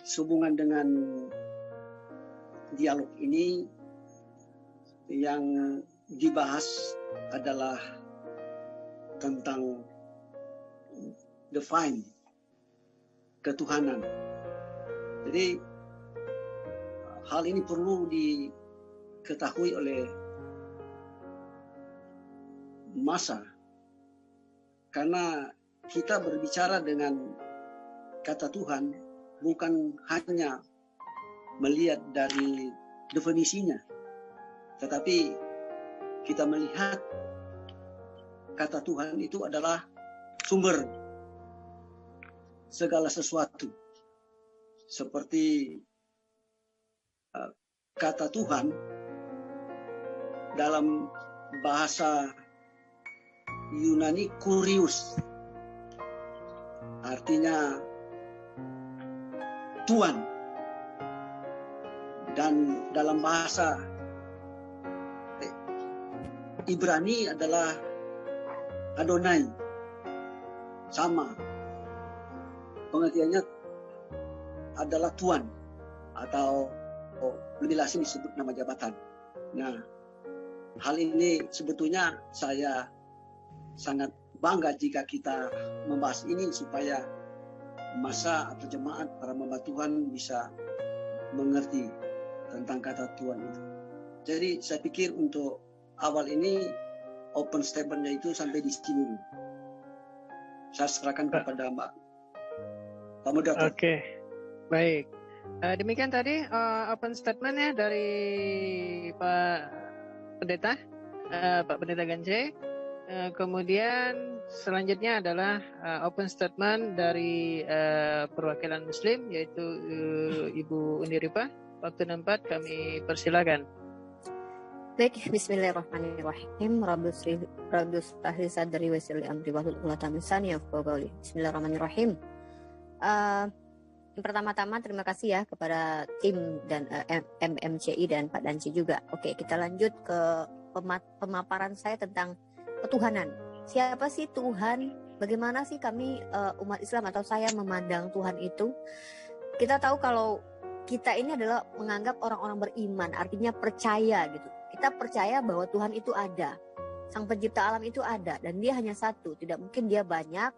sehubungan dengan dialog ini yang dibahas adalah tentang divine, ketuhanan. Jadi hal ini perlu diketahui oleh masa, karena kita berbicara dengan kata Tuhan bukan hanya melihat dari definisinya, tetapi kita melihat kata Tuhan itu adalah sumber segala sesuatu. Seperti kata Tuhan dalam bahasa Yunani kurios, artinya Tuhan, dan dalam bahasa Ibrani adalah Adonai, sama pengertiannya adalah Tuhan, atau lebih asing disebut nama jabatan. Nah, hal ini sebetulnya saya sangat bangga jika kita membahas ini supaya masa atau jemaat para hamba Tuhan bisa mengerti tentang kata Tuhan itu. Jadi saya pikir untuk awal ini open statement-nya itu sampai di sini dulu. Saya serahkan kepada Pak Moderator. Oke, baik. Demikian tadi open statement ya dari Pak Pendeta, Pak Pendeta Gance. Kemudian selanjutnya adalah open statement dari perwakilan Muslim, yaitu Ibu Uniripa. Waktu 4 kami persilakan. Baik, bismillahirrahmanirrahim. Rabbus tahri sadri wa yassir li amri wahlul 'uqdatam min lisani yafqahu qawli. Bismillahirrahmanirrahim. Pertama-tama terima kasih ya kepada tim dan MMCI dan Pak Danci juga. Oke, kita lanjut ke pemaparan saya tentang ketuhanan. Siapa sih Tuhan? Bagaimana sih kami umat Islam atau saya memandang Tuhan itu? Kita tahu kalau kita ini adalah menganggap orang-orang beriman, artinya percaya gitu. Kita percaya bahwa Tuhan itu ada, Sang Pencipta alam itu ada, dan Dia hanya satu. Tidak mungkin Dia banyak.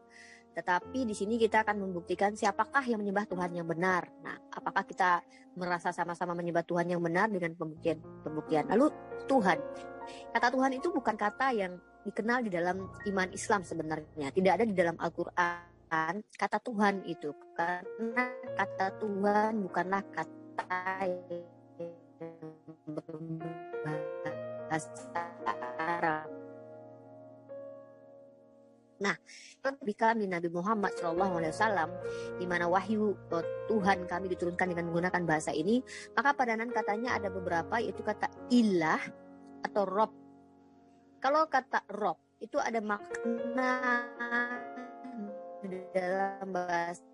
Tetapi di sini kita akan membuktikan siapakah yang menyembah Tuhan yang benar. Nah, apakah kita merasa sama-sama menyembah Tuhan yang benar dengan pembuktian. Lalu Tuhan. Kata Tuhan itu bukan kata yang dikenal di dalam iman Islam sebenarnya. Tidak ada di dalam Al-Quran kata Tuhan itu. Karena kata Tuhan bukanlah kata yang berbahasa Arab. Nah, Nabi kami Nabi Muhammad SAW, di mana wahyu Tuhan kami diturunkan dengan menggunakan bahasa ini, maka padanan katanya ada beberapa, yaitu kata ilah atau rob. Kalau kata rob itu ada makna dalam bahasa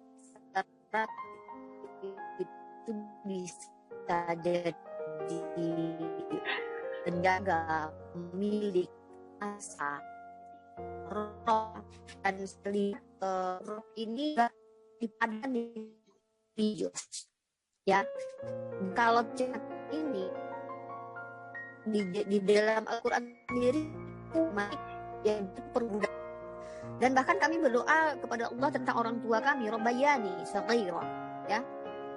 Arab, itu bisa jadi penjaga, pemilik, asa. Roh dan roh ini dipadan religius ya. Kalau ini di dalam Al-Quran sendiri yang perbudak, dan bahkan kami berdoa kepada Allah tentang orang tua kami, Rabbayani Saghira ya.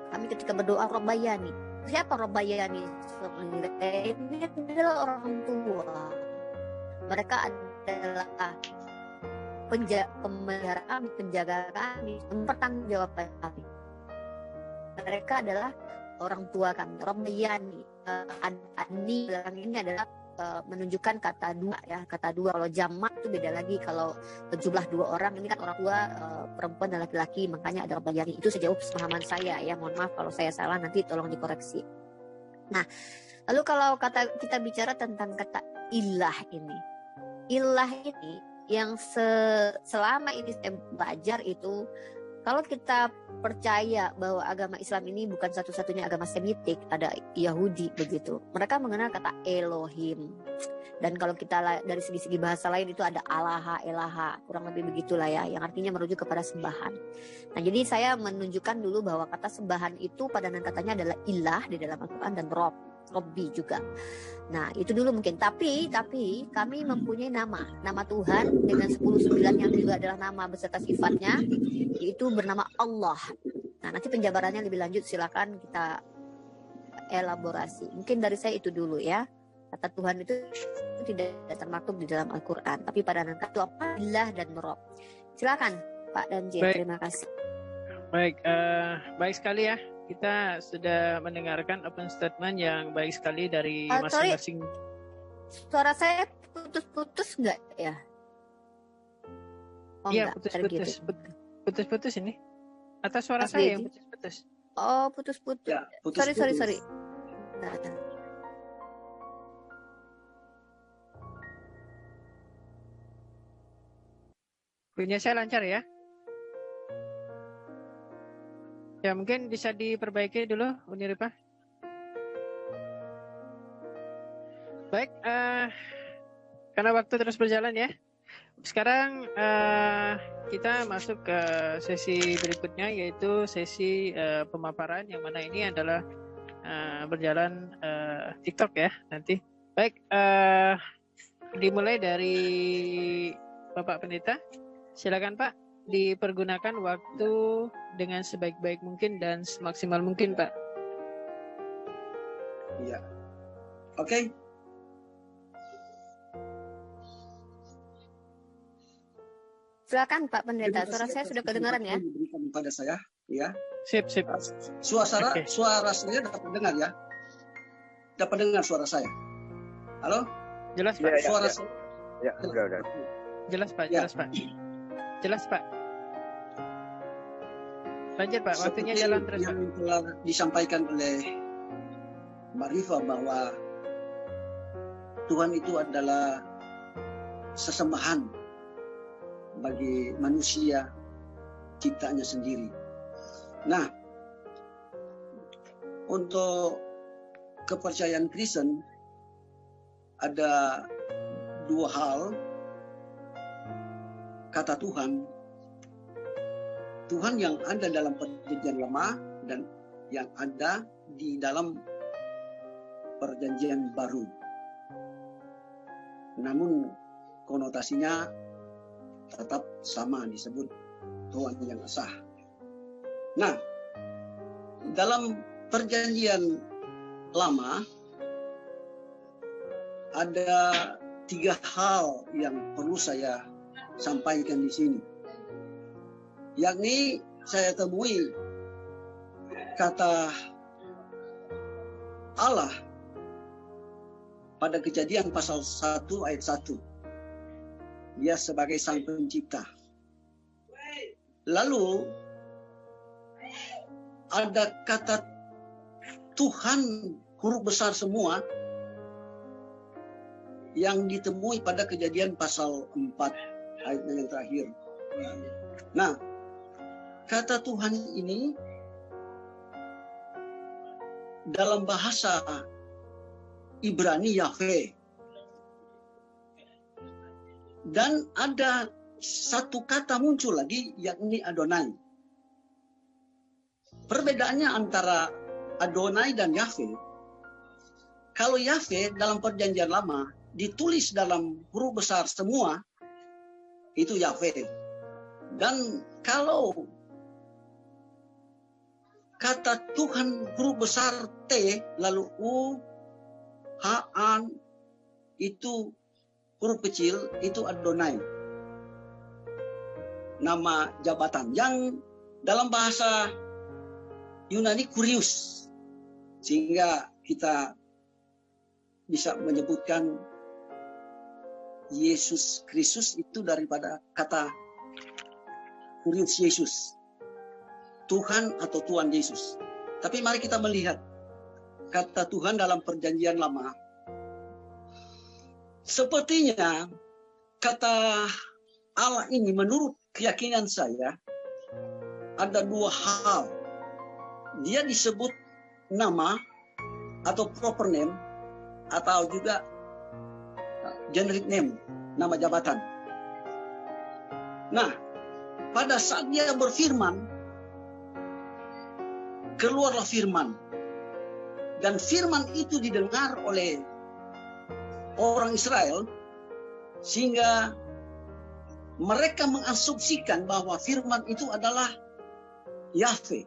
Kami ketika berdoa Rabbayani, siapa Rabbayani Saghira? Ini adalah orang tua. Mereka adalah pemelihara kami, penjaga kami, mempertanggungjawabkan kami. Mereka adalah orang tua kami. Rabbayani, ani belakang ini adalah menunjukkan kata dua ya. Kata dua, kalau jamak itu beda lagi. Kalau jumlah 2 orang, ini kan orang tua perempuan dan laki-laki, makanya ada Rabbayani. Itu sejauh pemahaman saya ya. Mohon maaf kalau saya salah, nanti tolong dikoreksi. Nah, lalu kalau kita bicara tentang kata ilah ini. Ilah ini yang selama ini saya belajar itu Kalau kita percaya bahwa agama Islam ini bukan satu-satunya agama Semitik, ada Yahudi begitu. Mereka mengenal kata Elohim. Dan kalau kita dari segi-segi bahasa lain itu ada Allaha, Elaha, kurang lebih begitulah ya, yang artinya merujuk kepada sembahan. Nah, jadi saya menunjukkan dulu bahwa kata sembahan itu padanan katanya adalah ilah di dalam Al-Quran dan Rob, Robbi juga. Nah, itu dulu mungkin. Tapi kami mempunyai nama Tuhan dengan 10-9 yang juga adalah nama beserta sifatnya, yaitu bernama Allah. Nah, nanti penjabarannya lebih lanjut silakan kita elaborasi. Mungkin dari saya itu dulu ya. Kata Tuhan itu tidak termaktub di dalam Al-Quran, tapi pada kata itu apa? Ilah dan Rob. Silakan Pak dan J. Terima kasih. Baik, baik sekali ya. Kita sudah mendengarkan open statement yang baik sekali dari masing-masing. Suara saya putus-putus enggak ya? Oh, iya, putus-putus. Putus-putus ini. Atau suara Mas saya Dedi? yang putus-putus? Oh, putus-putus. Ya, putus-putus. Sorry. Punya saya lancar ya? Ya, mungkin bisa diperbaiki dulu, Uniripa. Baik, karena waktu terus berjalan ya. Sekarang kita masuk ke sesi berikutnya, yaitu sesi pemaparan, yang mana ini adalah berjalan TikTok ya nanti. Baik, dimulai dari Bapak Pendeta. Silakan Pak, dipergunakan waktu dengan sebaik-baik mungkin dan semaksimal mungkin Pak. Iya. Oke. Silakan Pak Pendeta, suara saya sudah kedengaran ya? Diberikan kepada saya, ya. Sip. Suara Oke. suara saya dapat dengar ya? Dapat dengar suara saya? Halo? Jelas Pak? Suara saya. Ya, udah. Jelas Pak, Ya. jelas Pak. Jelas Pak. Lanjut Pak, waktunya Seperti jalan terus Pak. yang telah disampaikan oleh Mbak Rifa bahwa Tuhan itu adalah sesembahan bagi manusia ciptaannya sendiri. Nah, untuk kepercayaan Kristen ada dua hal. Kata Tuhan yang ada dalam perjanjian lama dan yang ada di dalam perjanjian baru. Namun konotasinya tetap sama, disebut Tuhan yang esa. Nah, dalam perjanjian lama ada 3 hal yang perlu saya sampaikan di sini. Yakni saya temui kata Allah pada Kejadian pasal 1 ayat 1. Dia sebagai sang pencipta. Lalu ada kata Tuhan huruf besar semua yang ditemui pada Kejadian pasal 4 ayatnya yang terakhir. Nah, kata Tuhan ini dalam bahasa Ibrani Yahweh. Dan ada satu kata muncul lagi, yakni Adonai. Perbedaannya antara Adonai dan Yahweh, kalau Yahweh dalam perjanjian lama ditulis dalam huruf besar semua, itu Yahweh. Dan kalau kata Tuhan huruf besar T, lalu U, H, An, itu huruf kecil, itu Adonai. Nama jabatan yang dalam bahasa Yunani Kurios. Sehingga kita bisa menyebutkan Yesus Kristus itu daripada kata Kurios Yesus. Tuhan atau Tuhan Yesus. Tapi mari kita melihat kata Tuhan dalam perjanjian lama. Sepertinya kata Allah ini menurut keyakinan saya ada dua hal. Dia disebut nama atau proper name atau juga generic name, nama jabatan. Nah, pada saat dia berfirman, keluarlah firman. Dan firman itu didengar oleh orang Israel, sehingga mereka mengasumsikan bahwa firman itu adalah Yahweh.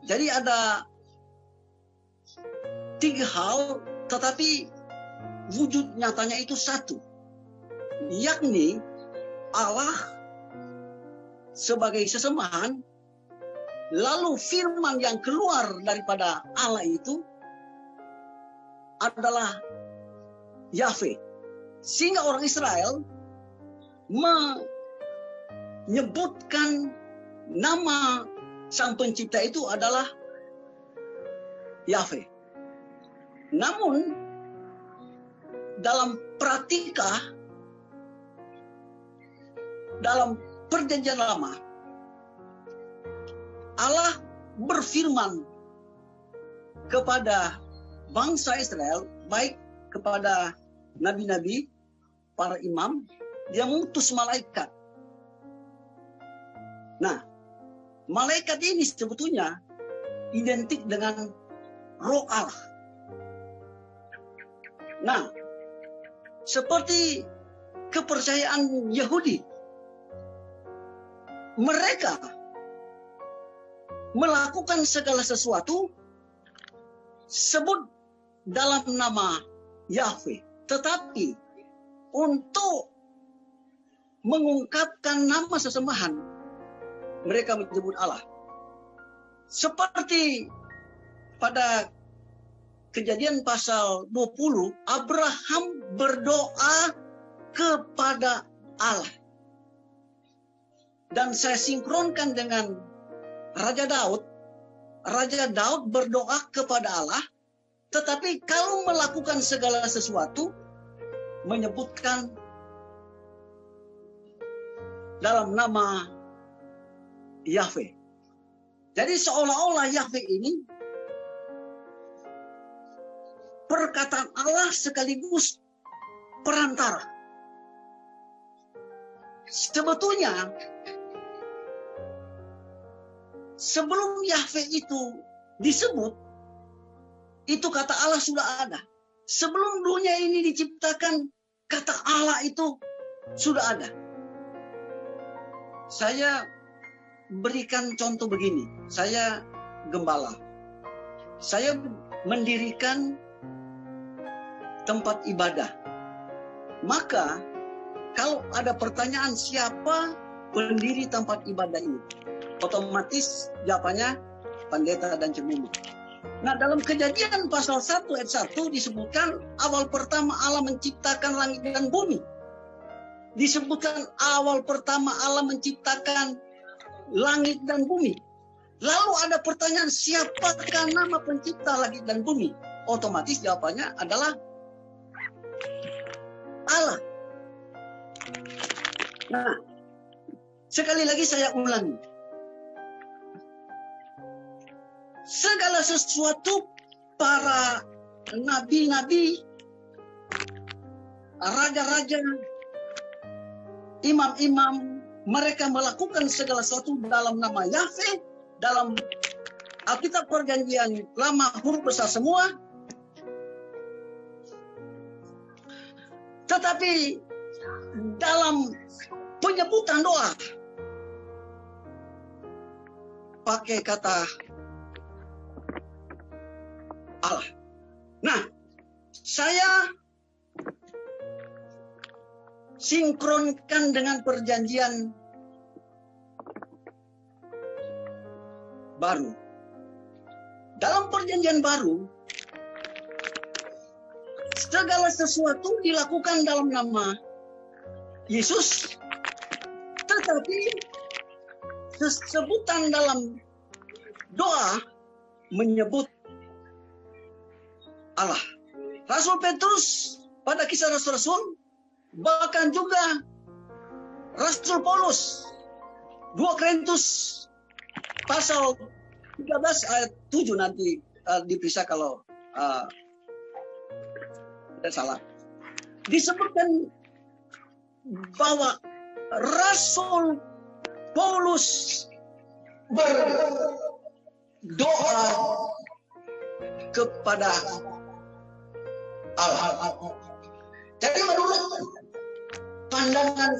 Jadi ada tiga hal, tetapi wujud nyatanya itu satu, yakni Allah sebagai sesembahan. Lalu firman yang keluar daripada Allah itu adalah Yahweh. Sehingga orang Israel menyebutkan nama Sang Pencipta itu adalah Yahweh. Namun dalam praktika, dalam Perjanjian Lama, Allah berfirman kepada bangsa Israel, baik kepada nabi-nabi, para imam, dia mengutus malaikat. Nah, malaikat ini sebetulnya identik dengan roh Allah. Nah, seperti kepercayaan Yahudi, mereka melakukan segala sesuatu sebut dalam nama Yahweh. Tetapi untuk mengungkapkan nama sesembahan, mereka menyebut Allah. Seperti pada Kejadian pasal 20, Abraham berdoa kepada Allah. Dan saya sinkronkan dengan Raja Daud. Raja Daud berdoa kepada Allah, tetapi kalau melakukan segala sesuatu, menyebutkan dalam nama Yahweh. Jadi seolah-olah Yahweh ini perkataan Allah sekaligus perantara. Sebetulnya sebelum Yahweh itu disebut, itu kata Allah sudah ada. Sebelum dunia ini diciptakan, kata Allah itu sudah ada. Saya berikan contoh begini. Saya gembala. Saya mendirikan tempat ibadah. Maka kalau ada pertanyaan siapa pendiri tempat ibadah ini, otomatis jawabannya pendeta dan cememu. Nah, dalam Kejadian pasal 1 ayat 1 disebutkan awal pertama Allah menciptakan langit dan bumi. Disebutkan awal pertama Allah menciptakan langit dan bumi. Lalu ada pertanyaan, siapakah nama pencipta langit dan bumi? Otomatis jawabannya adalah Allah. Nah, sekali lagi saya ulangi. Segala sesuatu para nabi-nabi, raja-raja, imam-imam, mereka melakukan segala sesuatu dalam nama Yahweh, dalam Alkitab Perjanjian Lama huruf besar semua. Tetapi dalam penyebutan doa pakai kata Allah. Nah, saya sinkronkan dengan Perjanjian Baru. Dalam Perjanjian Baru, segala sesuatu dilakukan dalam nama Yesus, tetapi sebutan dalam doa menyebut Allah. Rasul Petrus pada Kisah Rasul-Rasul, bahkan juga Rasul Paulus 2 Korintus pasal 13 ayat 7 nanti diperiksa kalau tidak salah. Disebutkan bahwa Rasul Paulus berdoa kepada Allah. Jadi menurut pandangan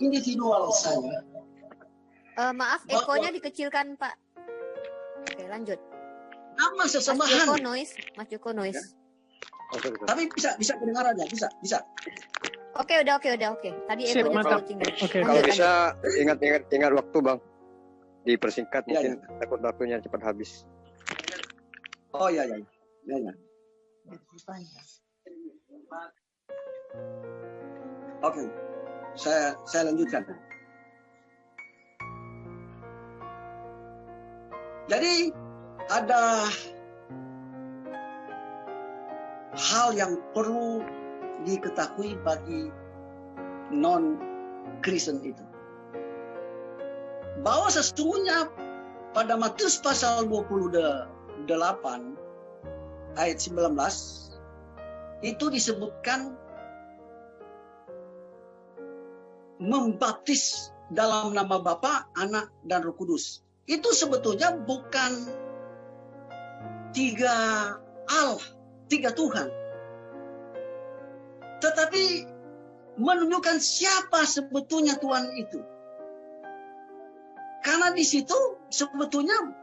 individual saya. Maaf, ekonya dikecilkan, Pak. Oke, lanjut. Nama sesembahan. Mas Joko noise. Tapi bisa kedengaran ya, bisa. Oke, udah. Tadi ekonya terlalu tinggi. Oke. Kalau bisa ingat waktu, Bang. Dipersingkat mungkin takut waktunya cepat habis. Oh iya. Oke. Saya lanjutkan. Jadi ada hal yang perlu diketahui bagi non-Kristen itu. Bahwa sesungguhnya pada Matius pasal 28 ayat 19 itu disebutkan membaptis dalam nama Bapa, Anak, dan Roh Kudus. Itu sebetulnya bukan 3 Allah, 3 Tuhan. Tetapi menunjukkan siapa sebetulnya Tuhan itu. Karena di situ sebetulnya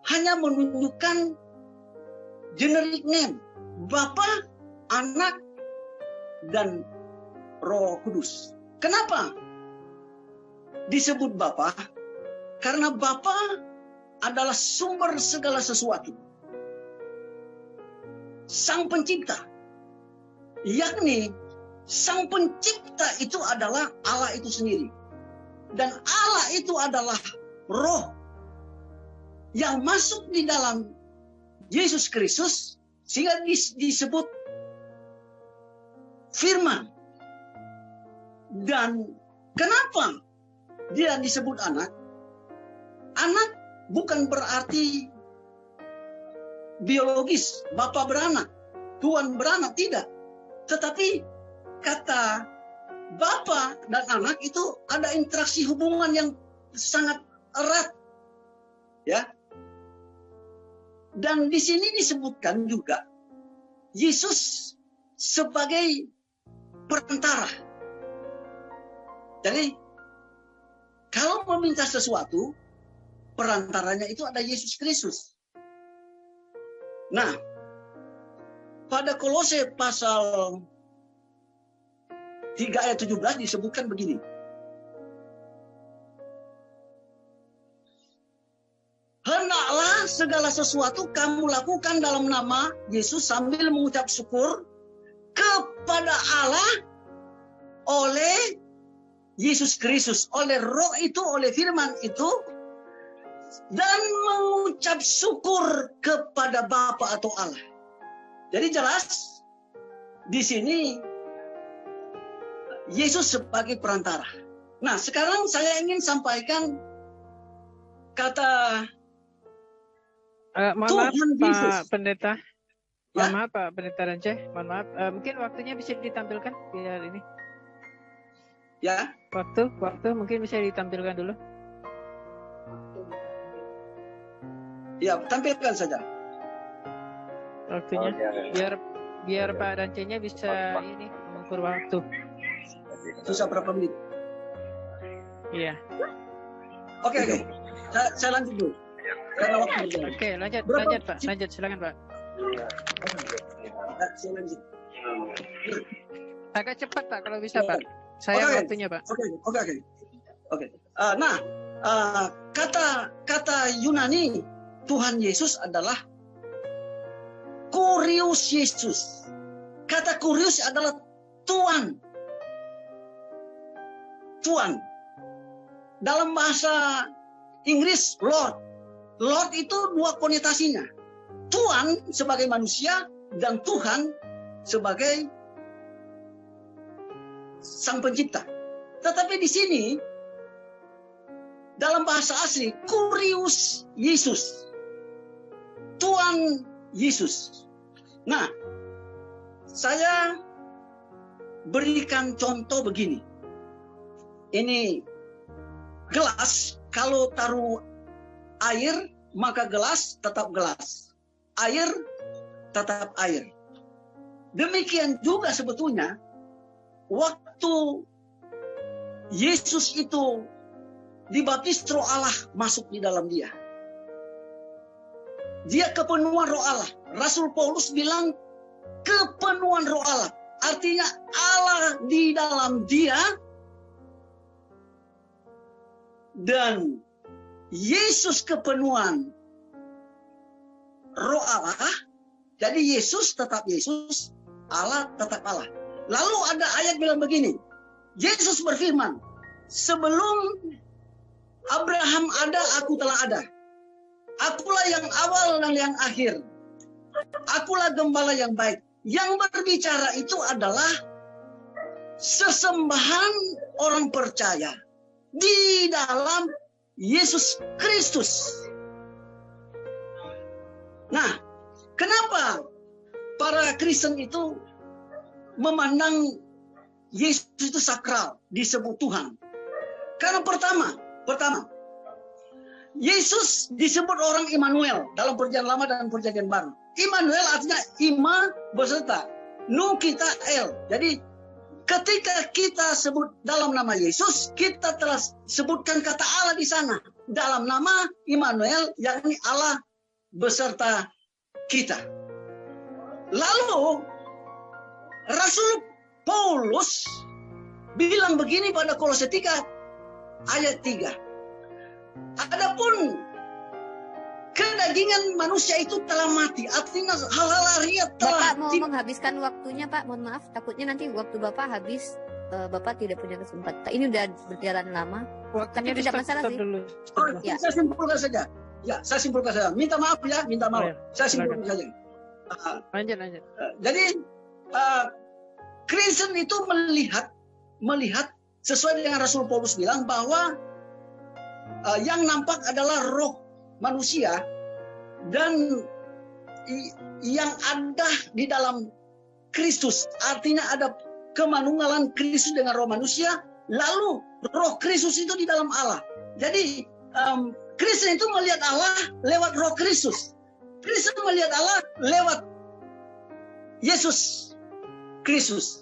hanya menunjukkan generic name. Bapa, Anak, dan Roh Kudus. Kenapa disebut Bapa? Karena Bapa adalah sumber segala sesuatu. Sang pencipta. Yakni sang pencipta itu adalah Allah itu sendiri. Dan Allah itu adalah roh yang masuk di dalam Yesus Kristus sehingga disebut firman. Dan kenapa dia disebut anak? Anak bukan berarti biologis, Bapa beranak, Tuhan beranak, tidak. Tetapi kata Bapa dan anak itu ada interaksi hubungan yang sangat erat. Ya. Dan di sini disebutkan juga Yesus sebagai perantara. Jadi kalau meminta sesuatu, perantaranya itu ada Yesus Kristus. Nah, pada Kolose pasal 3 ayat 17 disebutkan begini. Hendaklah segala sesuatu kamu lakukan dalam nama Yesus sambil mengucap syukur kepada Allah oleh Yesus Kristus, oleh roh itu, oleh firman itu, dan mengucap syukur kepada Bapa atau Allah. Jadi jelas di sini Yesus sebagai perantara. Nah, sekarang saya ingin sampaikan kata mohon maaf Tuhan Yesus. Pak Pendeta. Ya? Maaf Pak Pendeta Rance. Mohon maaf. Mungkin waktunya bisa ditampilkan biar ini. Ya. Waktu mungkin bisa ditampilkan dulu. Ya, tampilkan saja. Waktunya. Biar Pak Rance-nya bisa ini mengukur waktu. Susah berapa menit? Iya. Oke. Saya lanjut dulu. Karena waktu berjalan. Oke, lanjut Pak. Lanjut, silakan Pak. Saya lanjut. Agak cepat Pak kalau bisa Pak. Saya waktunya Pak. Oke. Nah, kata Yunani Tuhan Yesus adalah Kurios Yesus. Kata Kurios adalah Tuhan. Dalam bahasa Inggris, Lord. Lord itu 2 konotasinya. Tuhan sebagai manusia dan Tuhan sebagai Sang Pencipta. Tetapi di sini dalam bahasa asli Kurius Yesus, Tuhan Yesus. Nah, saya berikan contoh begini. Ini gelas, kalau taruh air, maka gelas tetap gelas. Air tetap air. Demikian juga sebetulnya, waktu Yesus itu dibaptis, Roh Allah masuk di dalam dia. Dia kepenuhan Roh Allah. Rasul Paulus bilang kepenuhan Roh Allah. Artinya Allah di dalam dia dan Yesus kepenuhan Roh Allah. Jadi Yesus tetap Yesus, Allah tetap Allah. Lalu ada ayat bilang begini, Yesus berfirman, sebelum Abraham ada, aku telah ada. Akulah yang awal dan yang akhir. Akulah gembala yang baik. Yang berbicara itu adalah sesembahan orang percaya di dalam Yesus Kristus. Nah, kenapa para Kristen itu memandang Yesus itu sakral, disebut Tuhan? Karena pertama, Yesus disebut orang Immanuel dalam Perjanjian Lama dan Perjanjian Baru. Immanuel artinya Ima beserta, Nu kita El. Jadi ketika kita sebut dalam nama Yesus, kita telah sebutkan kata Allah di sana. Dalam nama Immanuel, yakni Allah beserta kita. Lalu Rasul Paulus bilang begini pada Kolose 3 ayat 3. Adapun kedagingan manusia itu telah mati, artinya hal-hal lahiriah telah. Bapak mau menghabiskan waktunya, Pak. Mohon maaf, takutnya nanti waktu Bapak habis, Bapak tidak punya kesempatan. Ini udah berjalan lama. Waktunya tidak masalah sih. Dulu. Ya. Saya simpulkan saja. Ya, saya simpulkan saja. Minta maaf ya, minta maaf. Saya simpulkan saja. Lanjut. Jadi Kristen itu melihat sesuai dengan Rasul Paulus bilang bahwa yang nampak adalah roh manusia dan yang ada di dalam Kristus. Artinya ada kemanunggalan Kristus dengan roh manusia, lalu roh Kristus itu di dalam Allah. Jadi Kristen itu melihat Allah lewat roh Kristus. Kristen melihat Allah lewat Yesus Kristus.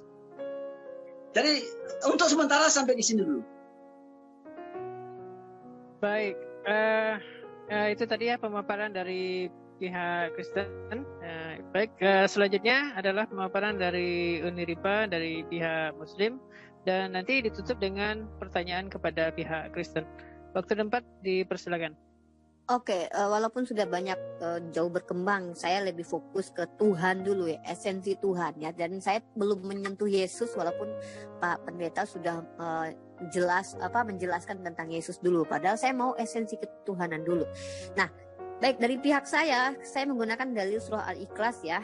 Jadi untuk sementara sampai di sini dulu. Baik, itu tadi ya pemaparan dari pihak Kristen. Baik, selanjutnya adalah pemaparan dari Uniripa dari pihak Muslim, dan nanti ditutup dengan pertanyaan kepada pihak Kristen. Waktu dan tempat dipersilakan. Oke, walaupun sudah banyak jauh berkembang, saya lebih fokus ke Tuhan dulu ya, esensi Tuhan ya. Dan saya belum menyentuh Yesus, walaupun Pak Pendeta sudah menjelaskan tentang Yesus dulu. Padahal saya mau esensi ketuhanan dulu. Nah, baik, dari pihak saya menggunakan dalil surah Al-Ikhlas ya.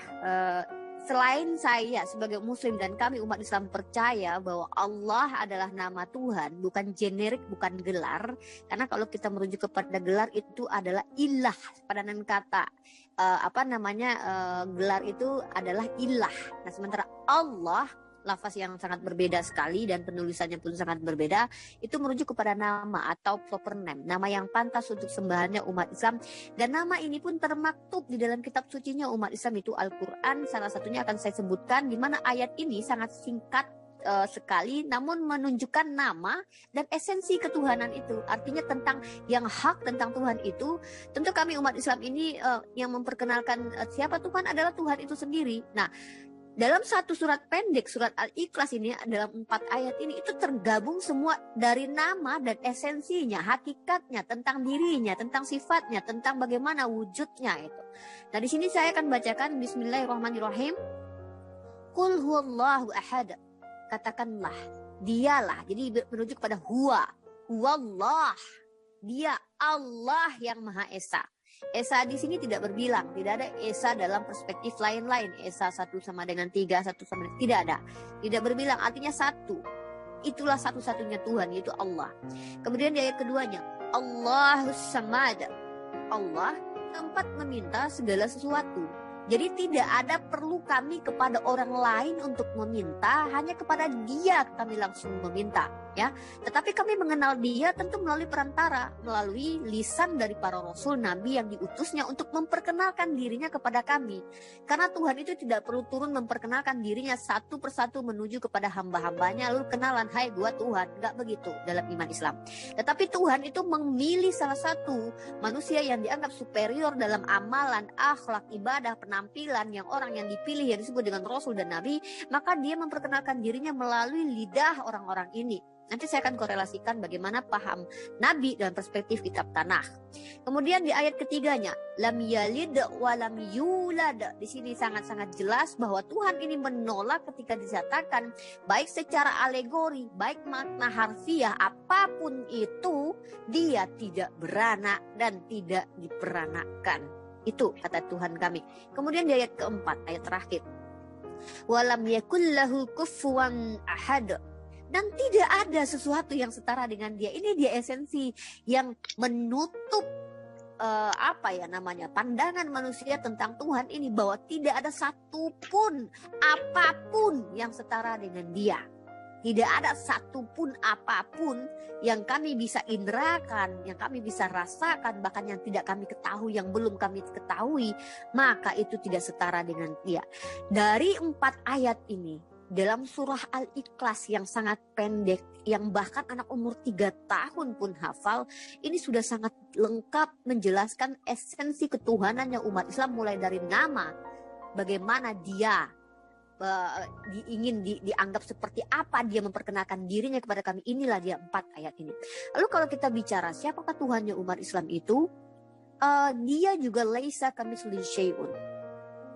Selain saya sebagai Muslim dan kami umat Islam percaya bahwa Allah adalah nama Tuhan, bukan generik, bukan gelar. Karena kalau kita merujuk kepada gelar itu adalah ilah, padanan kata. Gelar itu adalah ilah. Nah, sementara Allah, lafaz yang sangat berbeda sekali dan penulisannya pun sangat berbeda, itu merujuk kepada nama atau proper name, nama yang pantas untuk sembahannya umat Islam. Dan nama ini pun termaktub di dalam kitab sucinya umat Islam, itu Al-Quran. Salah satunya akan saya sebutkan, di mana ayat ini sangat singkat sekali, namun menunjukkan nama dan esensi ketuhanan itu. Artinya tentang yang hak tentang Tuhan itu. Tentu kami umat Islam ini yang memperkenalkan siapa Tuhan adalah Tuhan itu sendiri. Nah, dalam satu surat pendek, surat Al-Ikhlas ini, dalam 4 ayat ini, itu tergabung semua dari nama dan esensinya, hakikatnya, tentang dirinya, tentang sifatnya, tentang bagaimana wujudnya itu. Nah, di sini saya akan bacakan Bismillahirrahmanirrahim. Qul huwallahu ahad. Katakanlah, dialah. Jadi merujuk pada huwa. Huwallah. Dia Allah yang Maha Esa. Esa di sini tidak berbilang, tidak ada Esa dalam perspektif lain-lain. Esa 1 sama dengan 3, 1 sama dengan, tidak ada. Tidak berbilang, artinya satu. Itulah satu-satunya Tuhan, yaitu Allah. Kemudian di ayat keduanya, Allahus Samad. Allah tempat meminta segala sesuatu. Jadi tidak ada perlu kami kepada orang lain untuk meminta, hanya kepada Dia kami langsung meminta, ya. Tetapi kami mengenal Dia tentu melalui perantara, melalui lisan dari para rasul nabi yang diutusnya untuk memperkenalkan dirinya kepada kami. Karena Tuhan itu tidak perlu turun memperkenalkan dirinya satu persatu menuju kepada hamba-hambanya lalu kenalan, hai gua Tuhan. Enggak begitu dalam iman Islam. Tetapi Tuhan itu memilih salah satu manusia yang dianggap superior dalam amalan, akhlak, ibadah, penampilan, yang orang yang dipilih yang disebut dengan Rasul dan Nabi, maka Dia memperkenalkan dirinya melalui lidah orang-orang ini. Nanti saya akan korelasikan bagaimana paham Nabi dalam perspektif kitab Tanakh. Kemudian di ayat ketiganya, lam yalid wa lam yulad. Di sini sangat-sangat jelas bahwa Tuhan ini menolak ketika disatakan baik secara alegori, baik makna harfiah, apapun itu, Dia tidak beranak dan tidak diperanakkan. Itu kata Tuhan kami. Kemudian di ayat keempat, ayat terakhir, walam yakul lahu kufuwan ahad. Dan tidak ada sesuatu yang setara dengan Dia. Ini dia esensi yang menutup pandangan manusia tentang Tuhan ini, bahwa tidak ada satupun apapun yang setara dengan Dia. Tidak ada satupun apapun yang kami bisa indrakan, yang kami bisa rasakan, bahkan yang tidak kami ketahui, yang belum kami ketahui, maka itu tidak setara dengan Dia. Dari 4 ayat ini, dalam surah Al-Ikhlas yang sangat pendek, yang bahkan anak umur 3 tahun pun hafal, ini sudah sangat lengkap menjelaskan esensi ketuhanannya umat Islam, mulai dari nama, bagaimana Dia dianggap seperti apa, Dia memperkenalkan dirinya kepada kami. Inilah dia 4 ayat ini. Lalu kalau kita bicara siapakah Tuhannya umat Islam itu, Dia juga laisa kamitslihi syai'un.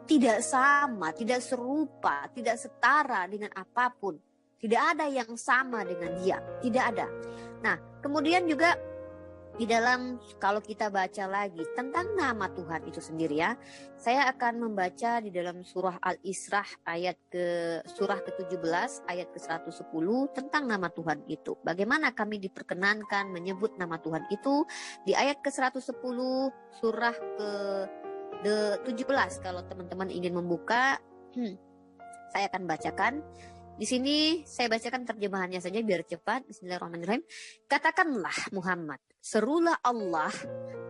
Tidak sama, tidak serupa, tidak setara dengan apapun. Tidak ada yang sama dengan Dia, tidak ada. Nah, kemudian juga di dalam, kalau kita baca lagi tentang nama Tuhan itu sendiri, ya, saya akan membaca di dalam surah Al-Isra surah ke-17 ayat ke-110 tentang nama Tuhan itu. Bagaimana kami diperkenankan menyebut nama Tuhan itu di ayat ke-110 surah ke-17. Kalau teman-teman ingin membuka, saya akan bacakan. Di sini saya bacakan terjemahannya saja biar cepat. Bismillahirrahmanirrahim. Katakanlah Muhammad, serulah Allah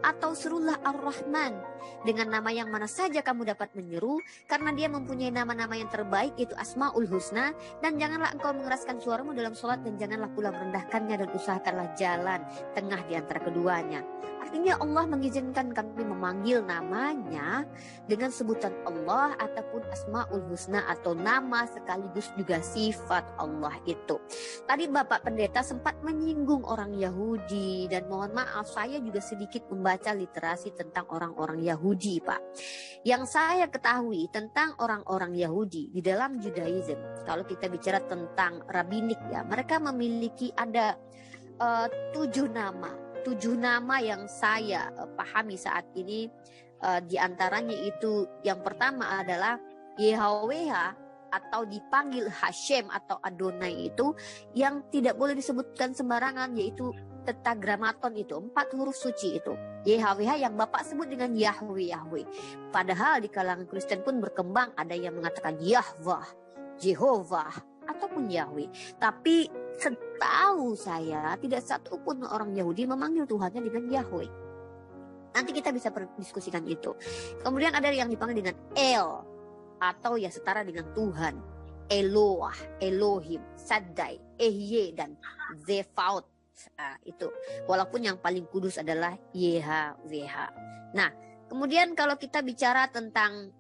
atau serulah Ar-Rahman dengan nama yang mana saja kamu dapat menyeru, karena Dia mempunyai nama-nama yang terbaik, yaitu Asmaul Husna. Dan janganlah engkau mengeraskan suaramu dalam sholat, dan janganlah pula merendahkannya, dan usahakanlah jalan tengah di antara keduanya. Artinya Allah mengizinkan kami memanggil namanya dengan sebutan Allah ataupun Asmaul Husna, atau nama sekaligus juga sifat Allah itu. Tadi Bapak Pendeta sempat menyinggung orang Yahudi, dan mohon maaf saya juga sedikit membaca literasi tentang orang-orang Yahudi, Pak. Yang saya ketahui tentang orang-orang Yahudi di dalam Judaism, kalau kita bicara tentang rabbinik, ya, mereka memiliki ada 7 nama. 7 nama yang saya pahami saat ini. Di antaranya itu yang pertama adalah Yahweh, atau dipanggil Hashem atau Adonai, itu yang tidak boleh disebutkan sembarangan, yaitu tetragramaton itu, 4 huruf suci itu. Yahweh yang Bapak sebut dengan Yahweh. Padahal di kalangan Kristen pun berkembang, ada yang mengatakan Yahweh, Jehovah, ataupun Yahweh. Tapi setahu saya tidak satu pun orang Yahudi memanggil Tuhannya dengan Yahweh. Nanti kita bisa berdiskusikan itu. Kemudian ada yang dipanggil dengan El, atau ya setara dengan Tuhan. Eloah, Elohim, Shaddai, Ehye, dan Zefaot. Itu. Walaupun yang paling kudus adalah YHWH. Nah, kemudian kalau kita bicara tentang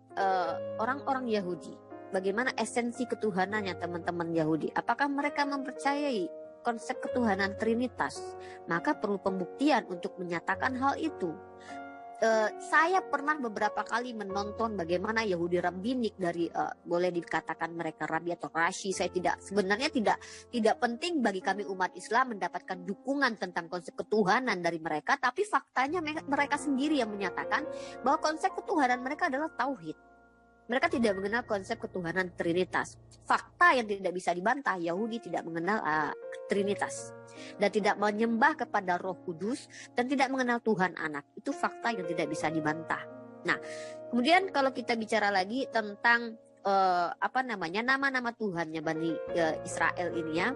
orang-orang Yahudi, bagaimana esensi ketuhanannya teman-teman Yahudi? Apakah mereka mempercayai konsep ketuhanan Trinitas? Maka perlu pembuktian untuk menyatakan hal itu. Saya pernah beberapa kali menonton bagaimana Yahudi rabbinik dari boleh dikatakan mereka rabi atau rashi. Saya sebenarnya tidak penting bagi kami umat Islam mendapatkan dukungan tentang konsep ketuhanan dari mereka, tapi faktanya mereka sendiri yang menyatakan bahwa konsep ketuhanan mereka adalah tauhid. Mereka tidak mengenal konsep ketuhanan Trinitas. Fakta yang tidak bisa dibantah, Yahudi tidak mengenal Trinitas. Dan tidak menyembah kepada Roh Kudus dan tidak mengenal Tuhan Anak. Itu fakta yang tidak bisa dibantah. Nah, kemudian kalau kita bicara lagi tentang nama-nama Tuhannya Bani Israel ini ya.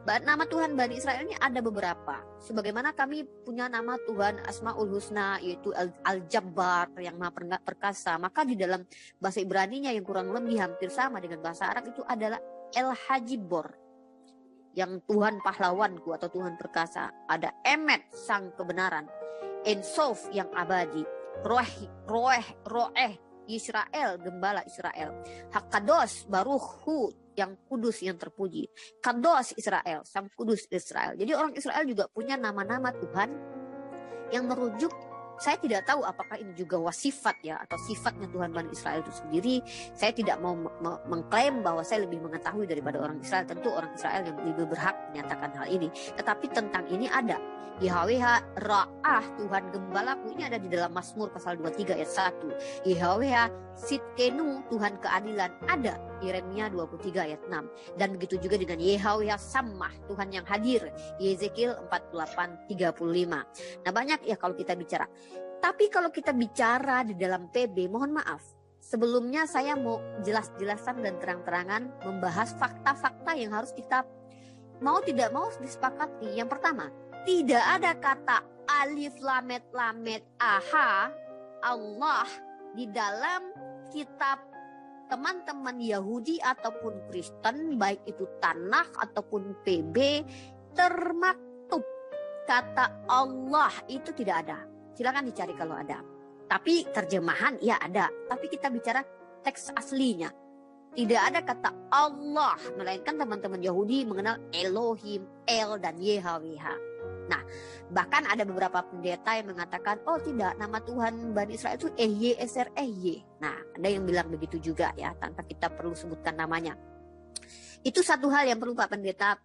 Nama Tuhan Bani Israel ini ada beberapa. Sebagaimana kami punya nama Tuhan Asmaul Husna, yaitu Al-Jabbar yang Maha Perkasa. Maka di dalam bahasa Ibraninya yang kurang lebih hampir sama dengan bahasa Arab itu adalah El Hajibor, yang Tuhan pahlawanku atau Tuhan perkasa. Ada Emet, sang kebenaran. Ensof, yang abadi. Roeh, Israel, gembala Israel. Hakados, Baruhu, yang kudus, yang terpuji. Kados Israel, sang kudus Israel. Jadi orang Israel juga punya nama-nama Tuhan yang merujuk. Saya tidak tahu apakah ini juga wasifat ya, atau sifatnya Tuhan Bani Israel itu sendiri. Saya tidak mau mengklaim bahwa saya lebih mengetahui daripada orang Israel. Tentu orang Israel yang lebih berhak menyatakan hal ini. Tetapi tentang ini ada. Yahweh Ra'ah, Tuhan gembalaku, ini ada di dalam Mazmur pasal 23 ayat 1. Yahweh Sitkenu, Tuhan keadilan, ada Yeremia 23 ayat 6. Dan begitu juga dengan Yahweh Sammah, Tuhan yang hadir, Yezekiel 48:35. Nah, banyak ya kalau kita bicara. Tapi kalau kita bicara di dalam PB, mohon maaf, sebelumnya saya mau jelas-jelasan dan terang-terangan membahas fakta-fakta yang harus kita mau tidak mau disepakati. Yang pertama, tidak ada kata alif lamet aha Allah di dalam kitab teman-teman Yahudi ataupun Kristen, baik itu Tanakh ataupun PB, termaktub kata Allah itu tidak ada. Silakan dicari kalau ada. Tapi terjemahan ya ada. Tapi kita bicara teks aslinya. Tidak ada kata Allah, melainkan teman-teman Yahudi mengenal Elohim, El dan Yehweh. Nah, bahkan ada beberapa pendeta yang mengatakan, oh tidak, nama Tuhan Bani Israel itu Esr-Ey. Nah, ada yang bilang begitu juga ya, tanpa kita perlu sebutkan namanya. Itu satu hal yang perlu Pak Pendeta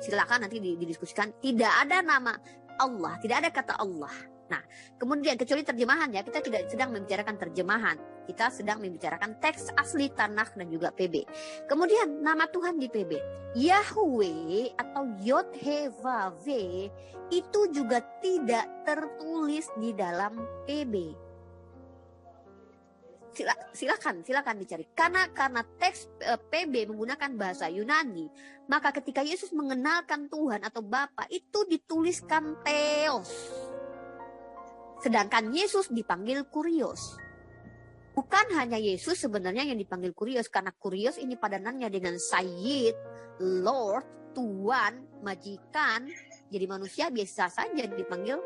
silakan nanti didiskusikan. Tidak ada nama Allah, tidak ada kata Allah. Nah, kemudian kecuali terjemahan ya, kita tidak sedang membicarakan terjemahan. Kita sedang membicarakan teks asli Tanakh dan juga PB. Kemudian nama Tuhan di PB, Yahweh atau Yod-He-Vav-He itu juga tidak tertulis di dalam PB. Silakan dicari. Karena teks PB menggunakan bahasa Yunani, maka ketika Yesus mengenalkan Tuhan atau Bapa itu dituliskan Theos. Sedangkan Yesus dipanggil Kurios. Bukan hanya Yesus sebenarnya yang dipanggil Kurios, karena Kurios ini padanannya dengan Sayyid, Lord, Tuan, majikan. Jadi manusia biasa saja dipanggil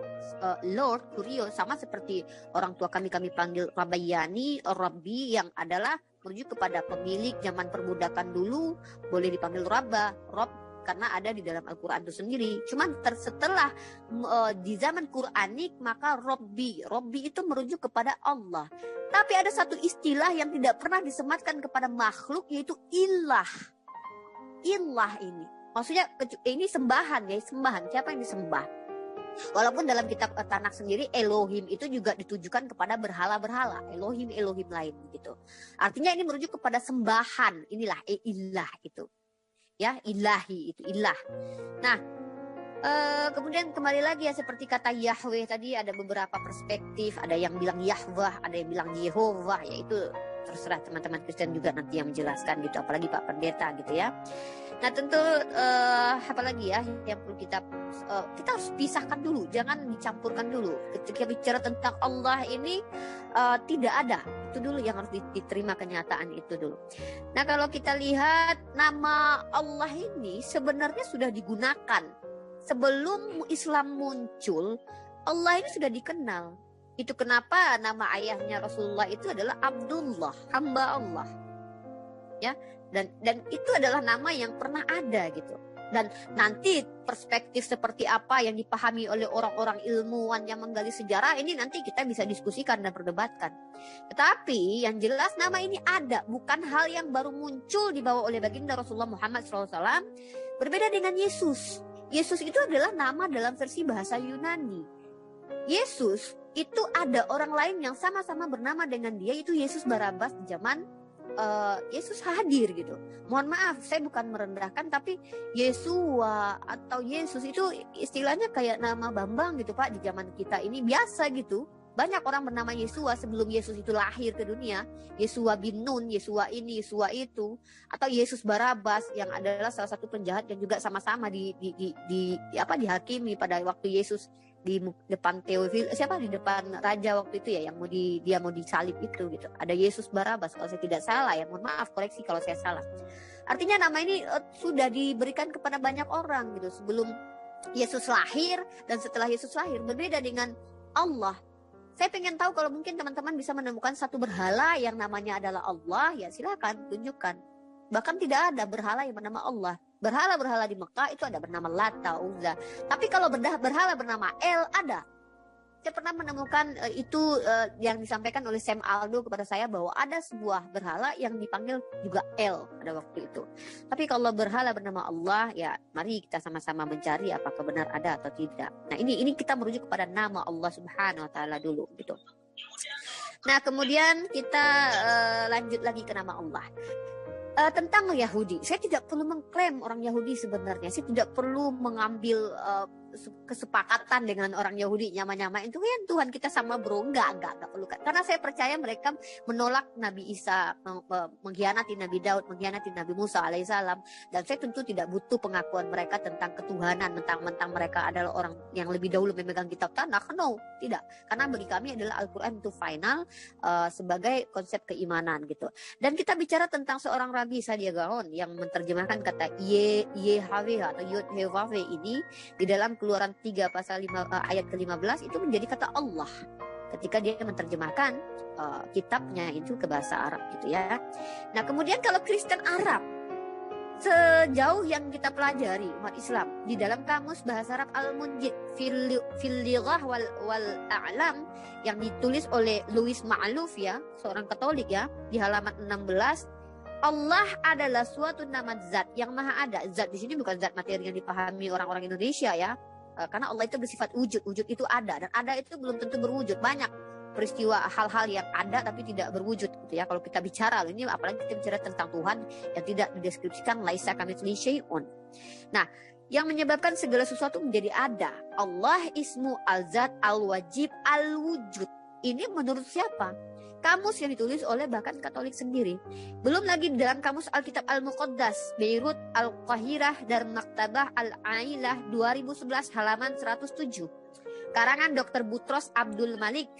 Lord, Kurios. Sama seperti orang tua kami panggil Rabbayani, Rabbi, yang adalah merujuk kepada pemilik zaman perbudakan dulu, boleh dipanggil Rabba, Rob, karena ada di dalam Al-Quran itu sendiri. Cuman setelah di zaman Quranik, maka Robbi itu merujuk kepada Allah. Tapi ada satu istilah yang tidak pernah disematkan kepada makhluk, yaitu ilah. Ilah ini, maksudnya ini sembahan ya, sembahan. Siapa yang disembah? Walaupun dalam kitab Tanakh sendiri Elohim itu juga ditujukan kepada berhala-berhala, Elohim lain gitu. Artinya ini merujuk kepada sembahan. Inilah ilah itu. Ya, ilahi itu ilah. Nah, kemudian kembali lagi ya, seperti kata Yahweh tadi ada beberapa perspektif. Ada yang bilang Yahweh, ada yang bilang Yehovah. Ya itu terserah teman-teman Kristen juga nanti yang menjelaskan gitu. Apalagi Pak Pendeta gitu ya. Nah tentu apalagi ya yang perlu kita harus pisahkan dulu. Jangan dicampurkan dulu. Ketika bicara tentang Allah ini tidak ada. Itu dulu yang harus diterima, kenyataan itu dulu. Nah kalau kita lihat nama Allah ini sebenarnya sudah digunakan sebelum Islam muncul. Allah ini sudah dikenal. Itu kenapa nama ayahnya Rasulullah itu adalah Abdullah, hamba Allah. Ya, dan itu adalah nama yang pernah ada gitu. Dan nanti perspektif seperti apa yang dipahami oleh orang-orang ilmuwan yang menggali sejarah ini nanti kita bisa diskusikan dan perdebatkan. Tetapi yang jelas nama ini ada, bukan hal yang baru muncul dibawa oleh baginda Rasulullah Muhammad SAW. Berbeda dengan Yesus. Yesus itu adalah nama dalam versi bahasa Yunani. Yesus itu ada orang lain yang sama-sama bernama dengan dia, itu Yesus Barabas di zaman Yesus hadir gitu. Mohon maaf, saya bukan merendahkan, tapi Yesua atau Yesus itu istilahnya kayak nama Bambang gitu Pak di zaman kita ini biasa gitu. Banyak orang bernama Yesua sebelum Yesus itu lahir ke dunia. Yesua bin Nun, Yesua ini, Yesua itu, atau Yesus Barabas yang adalah salah satu penjahat yang juga sama-sama dihakimi pada waktu Yesus di depan Teofil, di depan raja waktu itu ya, yang dia mau disalib itu gitu. Ada Yesus Barabas kalau saya tidak salah ya, mohon maaf koreksi kalau saya salah. Artinya nama ini sudah diberikan kepada banyak orang gitu sebelum Yesus lahir dan setelah Yesus lahir. Berbeda dengan Allah. Saya pengen tahu kalau mungkin teman-teman bisa menemukan satu berhala yang namanya adalah Allah, ya silakan tunjukkan. Bahkan tidak ada berhala yang bernama Allah. Berhala-berhala di Mekah itu ada bernama Lata, Uzza. Tapi kalau berhala bernama El ada. Saya pernah menemukan itu yang disampaikan oleh Sam Aldo kepada saya bahwa ada sebuah berhala yang dipanggil juga El pada waktu itu. Tapi kalau berhala bernama Allah, ya mari kita sama-sama mencari apakah benar ada atau tidak. Nah ini kita merujuk kepada nama Allah Subhanahu Wa Taala dulu gitu. Nah kemudian kita lanjut lagi ke nama Allah. Tentang Yahudi, saya tidak perlu mengklaim orang Yahudi sebenarnya. Saya tidak perlu mengambil kesepakatan dengan orang Yahudi nyama-nyamain itu kan Tuhan kita sama bro, enggak perlu. Karena saya percaya mereka menolak Nabi Isa, mengkhianati Nabi Daud, mengkhianati Nabi Musa alaihissalam, dan saya tentu tidak butuh pengakuan mereka tentang ketuhanan, mentang-mentang mereka adalah orang yang lebih dahulu memegang kitab Tanakh. No, tidak. Karena bagi kami adalah Al-Quran itu final sebagai konsep keimanan gitu. Dan kita bicara tentang seorang Rabi Sadia Gaon yang menerjemahkan kata YHWH atau Yod-Heh-Vav ini di dalam Keluaran 3 pasal 5 ayat ke-15 itu menjadi kata Allah ketika dia menerjemahkan kitabnya itu ke bahasa Arab gitu ya. Nah kemudian kalau Kristen Arab, sejauh yang kita pelajari umat Islam di dalam kamus bahasa Arab Al-Munjid fil Lighah wal A'lam yang ditulis oleh Louis Ma'luf ya, seorang Katolik ya, di halaman 16, Allah adalah suatu nama zat yang maha ada. Zat di sini bukan zat materi yang dipahami orang-orang Indonesia ya. Karena Allah itu bersifat wujud. Wujud itu ada, dan ada itu belum tentu berwujud. Banyak peristiwa hal-hal yang ada tapi tidak berwujud gitu ya. Kalau kita bicara ini, apalagi kita bicara tentang Tuhan yang tidak dideskripsikan laisa kamitslihi syai'un. Nah, yang menyebabkan segala sesuatu menjadi ada. Allah ismu al-zat al-wajib al-wujud. Ini menurut siapa? Kamus yang ditulis oleh bahkan Katolik sendiri. Belum lagi di dalam kamus Alkitab Al-Muqaddas, Beirut Al-Qahirah dan Maktabah Al-Ailah 2011 halaman 107. Karangan Dr. Butros Abdul Malik.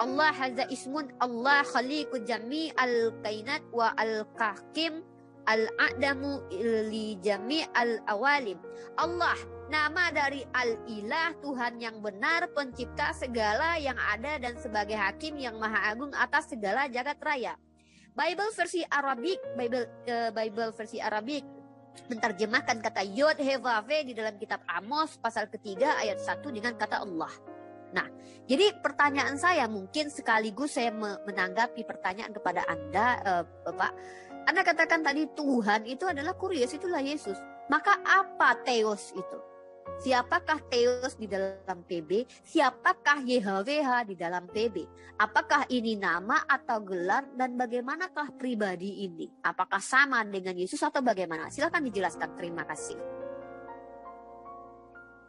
Allah haza ismun Allah khaliqu jami al-kainat wa al-kahkim al-a'damu li jami al-awalim. Allah, nama dari Al-Ilah, Tuhan yang benar, pencipta segala yang ada dan sebagai hakim yang maha agung atas segala jagat raya. Bible versi Arabik menerjemahkan kata Yod He Vav di dalam kitab Amos pasal ketiga ayat 1 dengan kata Allah. Nah, jadi pertanyaan saya mungkin sekaligus saya menanggapi pertanyaan kepada Anda, Bapak. Anda katakan tadi Tuhan itu adalah Kurios, itulah Yesus. Maka apa Theos itu? Siapakah Theos di dalam PB? Siapakah YHWH di dalam PB? Apakah ini nama atau gelar, dan bagaimanakah pribadi ini? Apakah sama dengan Yesus atau bagaimana? Silakan dijelaskan. Terima kasih.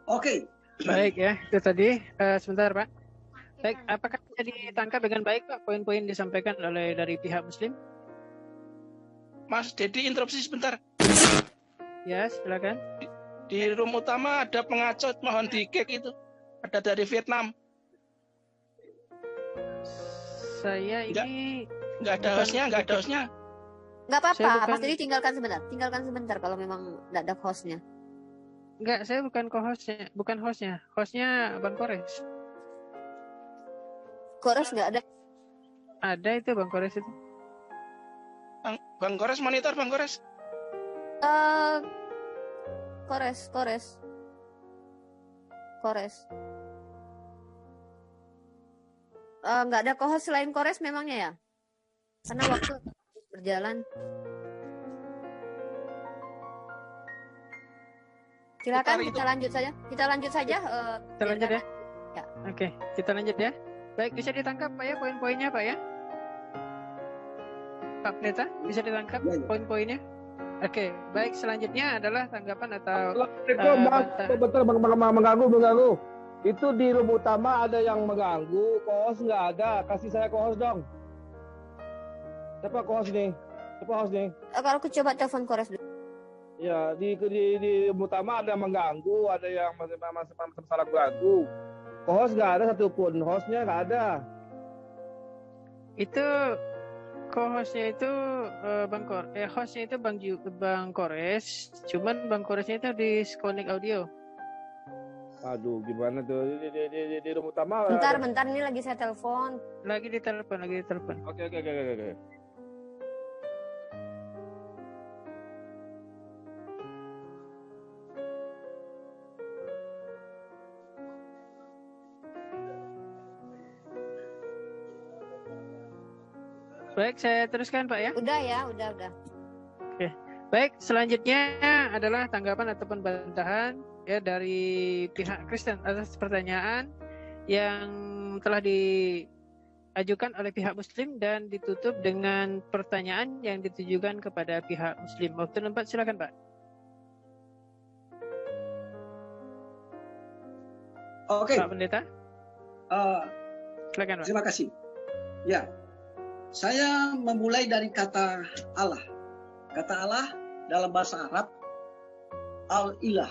Oke. Baik ya, itu tadi. Sebentar Pak. Baik, apakah bisa ditangkap dengan baik Pak poin-poin disampaikan oleh dari pihak Muslim? Mas Dedi interupsi sebentar. Ya, silakan. Di room utama ada pengacot, mohon di-kick itu. Ada dari Vietnam. Saya ini Nggak ada hostnya. Nggak apa-apa, Mas Dedi tinggalkan sebentar kalau memang nggak ada hostnya. Enggak, saya bukan co-hostnya, bukan hostnya. Hostnya Bang Kores. Kores nggak ada. Ada itu Bang Kores itu. Bang Kores monitor, Bang Kores. Kores. Nggak ada co-host selain Kores memangnya ya? Karena waktu berjalan. Silakan kita lanjut saja. Kita lanjut ya. Ya. Oke, kita lanjut ya. Baik, bisa ditangkap Pak ya poin-poinnya Pak ya? Pak Pendeta, bisa ditangkap Ya, ya. poin-poinnya? Oke, baik, selanjutnya adalah tanggapan atau Assalamualaikum Bang. Bentar mengganggu. Itu di room utama ada yang mengganggu, co-host nggak ada. Kasih saya co-host dong. Siapa co-host nih? Kalau aku coba telepon kores dulu. Ya, di room utama ada yang mengganggu, ada yang masih masalah ganggu. Co-host nggak ada satupun, hostnya nggak ada. itu co-hostnya itu hostnya itu Bang Kores, cuman Bang Koresnya itu disconnect audio. Aduh, gimana tuh di room utama? Bentar, ini lagi saya telepon. Lagi ditelepon. Oke. Baik, saya teruskan Pak ya. Udah ya, udah. Oke. Baik, selanjutnya adalah tanggapan ataupun bantahan ya dari pihak Kristen atas pertanyaan yang telah diajukan oleh pihak Muslim dan ditutup dengan pertanyaan yang ditujukan kepada pihak Muslim. Waktu dan tempat silakan Pak. Oke. Pak Pendeta. Silakan Pak. Terima kasih. Ya, saya memulai dari kata Allah. Kata Allah dalam bahasa Arab Al-Ilah.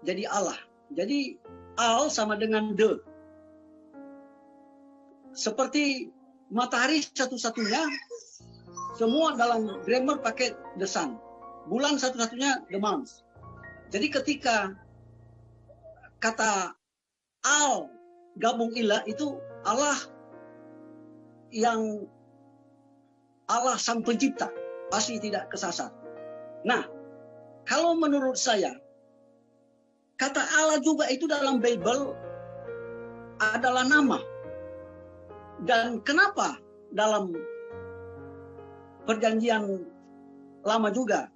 Jadi Allah. Jadi Al sama dengan the. Seperti matahari satu-satunya, semua dalam grammar pakai the sun. Bulan satu-satunya the month. Jadi ketika kata Al gabung ilah itu Allah yang Allah sang pencipta, pasti tidak kesasar. Nah, kalau menurut saya, kata Allah juga itu dalam Bible adalah nama. Dan kenapa dalam perjanjian lama juga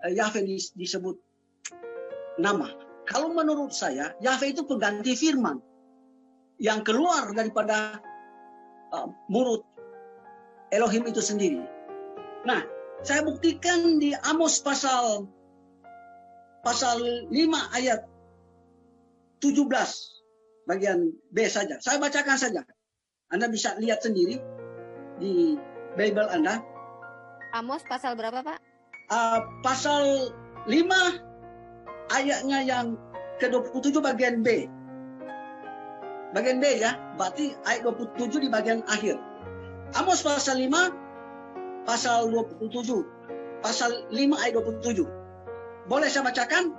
Yahweh disebut nama? Kalau menurut saya, Yahweh itu pengganti firman yang keluar daripada mulut Elohim itu sendiri. Nah, saya buktikan di Amos pasal 5 ayat 17 bagian B saja. Saya bacakan saja. Anda bisa lihat sendiri di Bible Anda. Amos pasal berapa, Pak? Pasal 5 ayatnya yang ke-27 bagian B. Bagian B ya, berarti ayat 27 di bagian akhir. Amos pasal 5, pasal 27. Pasal 5 ayat 27. Boleh saya bacakan?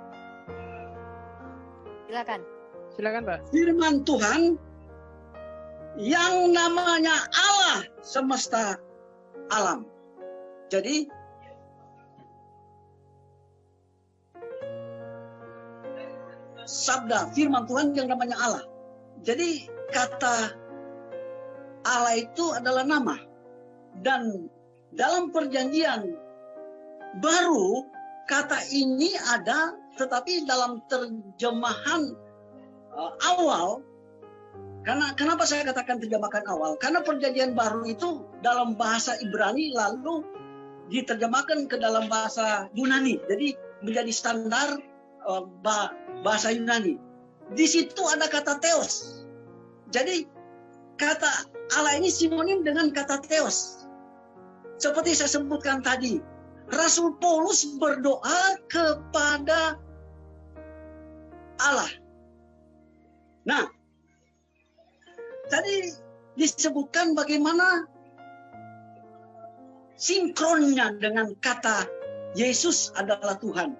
Silakan Pak. Firman Tuhan yang namanya Allah semesta alam. Jadi sabda firman Tuhan yang namanya Allah. Jadi kata Allah itu adalah nama. Dan dalam perjanjian baru kata ini ada, tetapi dalam terjemahan awal, karena kenapa saya katakan terjemahan awal? Karena perjanjian baru itu dalam bahasa Ibrani lalu diterjemahkan ke dalam bahasa Yunani. Jadi menjadi standar bahasa Yunani. Di situ ada kata theos. Jadi kata Allah ini sinonim dengan kata theos. Seperti saya sebutkan tadi, Rasul Paulus berdoa kepada Allah. Nah, tadi disebutkan bagaimana sinkronnya dengan kata Yesus adalah Tuhan.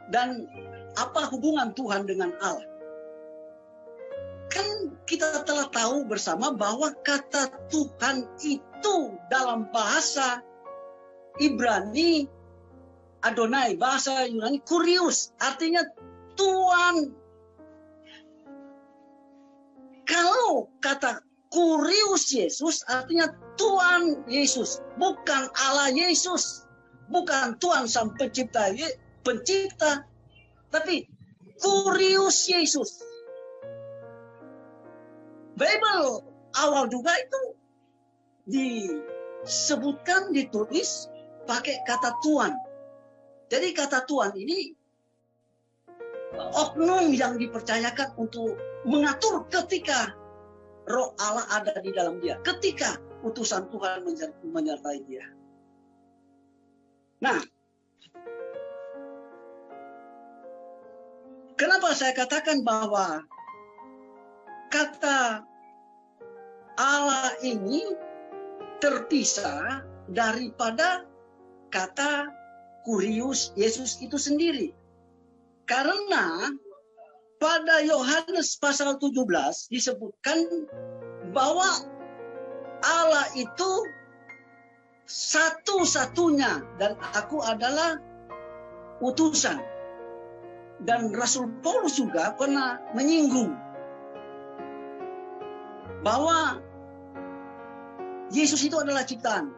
Dan apa hubungan Tuhan dengan Allah? Kan kita telah tahu bersama bahwa kata Tuhan itu dalam bahasa Ibrani Adonai, bahasa Yunani Kurios, artinya Tuhan. Kalau kata Kurios Yesus artinya Tuhan Yesus, bukan Allah Yesus, bukan Tuhan sang pencipta, tapi Kurios Yesus. Bible awal juga itu disebutkan, ditulis pakai kata Tuhan. Jadi kata Tuhan ini oknum yang dipercayakan untuk mengatur ketika Roh Allah ada di dalam dia, ketika utusan Tuhan menyertai dia. Nah, kenapa saya katakan bahwa kata Allah ini terpisah daripada kata Kurius Yesus itu sendiri? Karena pada Yohanes pasal 17 disebutkan bahwa Allah itu satu-satunya dan aku adalah utusan. Dan Rasul Paulus juga pernah menyinggung bahwa Yesus itu adalah ciptaan.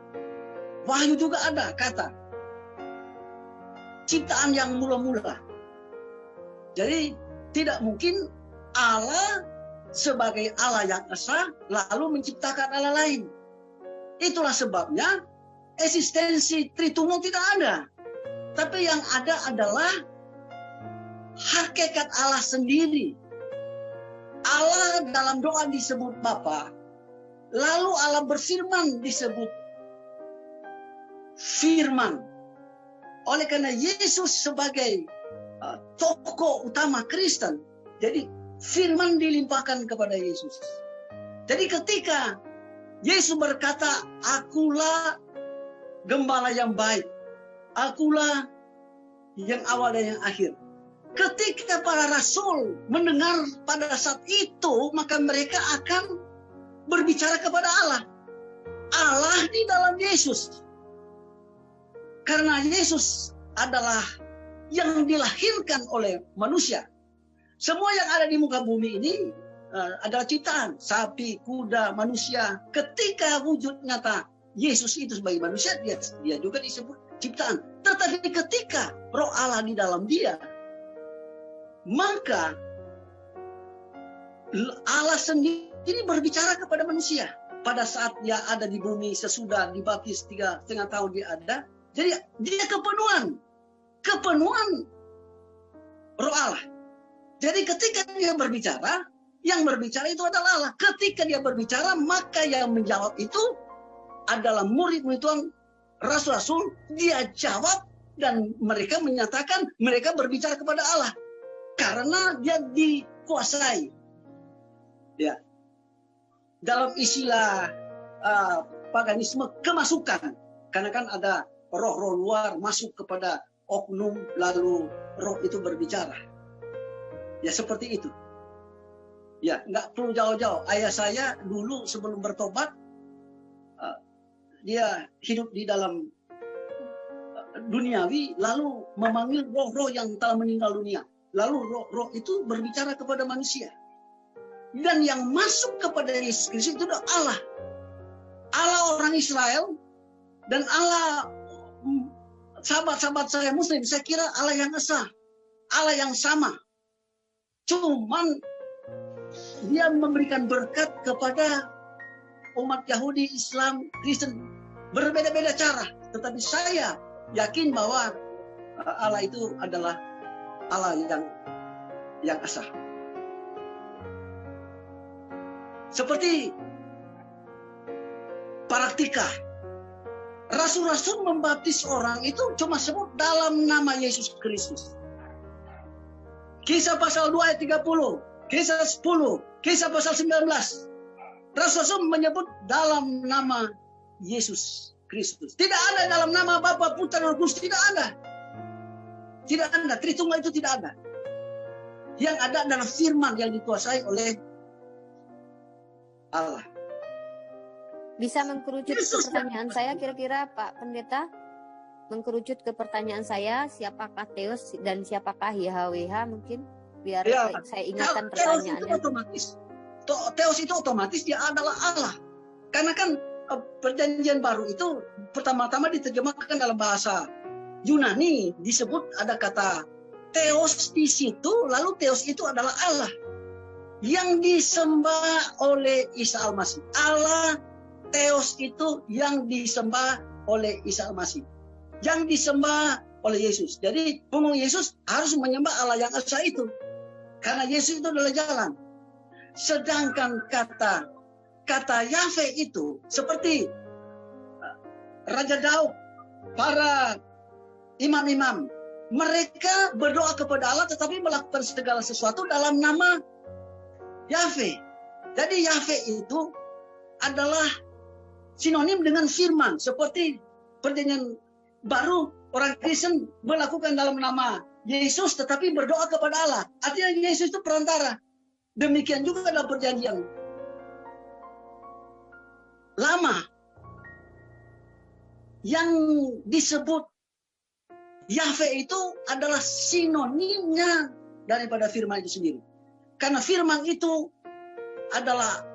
Wahyu juga ada kata ciptaan yang mula-mula. Jadi tidak mungkin Allah sebagai Allah yang esa lalu menciptakan Allah lain. Itulah sebabnya eksistensi Tritunggal tidak ada. Tapi yang ada adalah hakikat Allah sendiri. Allah dalam doa disebut Bapa, lalu Allah berfirman disebut firman. Oleh karena Yesus sebagai tokoh utama Kristen, jadi firman dilimpahkan kepada Yesus. Jadi ketika Yesus berkata, akulah gembala yang baik, akulah yang awal dan yang akhir. Ketika para rasul mendengar pada saat itu, maka mereka akan berbicara kepada Allah. Allah di dalam Yesus. Karena Yesus adalah yang dilahirkan oleh manusia. Semua yang ada di muka bumi ini adalah ciptaan. Sapi, kuda, manusia. Ketika wujud nyata Yesus itu sebagai manusia, dia juga disebut ciptaan. Tetapi ketika Roh Allah di dalam dia, maka Allah sendiri berbicara kepada manusia. Pada saat dia ada di bumi, sesudah dibaptis 3,5 tahun dia ada. Jadi dia kepenuhan Roh Allah. Jadi ketika dia berbicara, yang berbicara itu adalah Allah. Ketika dia berbicara, maka yang menjawab itu adalah murid-murid Tuhan, rasul-rasul. Dia jawab dan mereka menyatakan mereka berbicara kepada Allah. Karena dia dikuasai. Ya. Dalam istilah paganisme, kemasukan. Karena kan ada roh-roh luar masuk kepada oknum, lalu roh itu berbicara. Ya seperti itu. Ya, nggak perlu jauh-jauh. Ayah saya dulu sebelum bertobat, dia hidup di dalam duniawi, lalu memanggil roh-roh yang telah meninggal dunia. Lalu roh itu berbicara kepada manusia. Dan yang masuk kepada Yesus Kristus itu adalah Allah. Allah orang Israel dan Allah sahabat-sahabat saya Muslim. Saya kira Allah yang esa, Allah yang sama. Cuman dia memberikan berkat kepada umat Yahudi, Islam, Kristen. Berbeda-beda cara. Tetapi saya yakin bahwa Allah itu adalah Allah yang esa. Seperti praktika. Rasul-rasul membaptis orang itu cuma sebut dalam nama Yesus Kristus. Kisah pasal 2 ayat 30, Kisah 10, Kisah pasal 19. Rasul-rasul menyebut dalam nama Yesus Kristus. Tidak ada dalam nama Bapa, Putra, dan Roh Kudus. Tidak ada. Tidak ada. Tritunggal itu tidak ada. Yang ada adalah firman yang dikuasai oleh Allah. Bisa mengkerucut ke pertanyaan saya kira-kira Pak Pendeta? Mengkerucut ke pertanyaan saya, siapakah Theos dan siapakah YHWH mungkin? Biar ya, saya ingatkan pertanyaannya. Theos itu otomatis dia adalah Allah. Karena kan perjanjian baru itu pertama-tama diterjemahkan dalam bahasa Yunani, disebut ada kata Theos di situ, lalu Theos itu adalah Allah. yang disembah oleh Isa Al-Masih. Allah Theos itu yang disembah oleh Isa Al-Masih, yang disembah oleh Yesus. Jadi pengumum Yesus harus menyembah Allah yang esa itu, karena Yesus itu adalah jalan. Sedangkan kata Yahweh itu seperti Raja Daud, para imam-imam, mereka berdoa kepada Allah tetapi melakukan segala sesuatu dalam nama Yahweh. Jadi Yahweh itu adalah sinonim dengan firman. Seperti perjanjian baru, orang Kristen melakukan dalam nama Yesus tetapi berdoa kepada Allah. Artinya Yesus itu perantara. Demikian juga dalam perjanjian lama yang disebut Yahweh itu adalah sinonimnya daripada firman itu sendiri. Karena firman itu adalah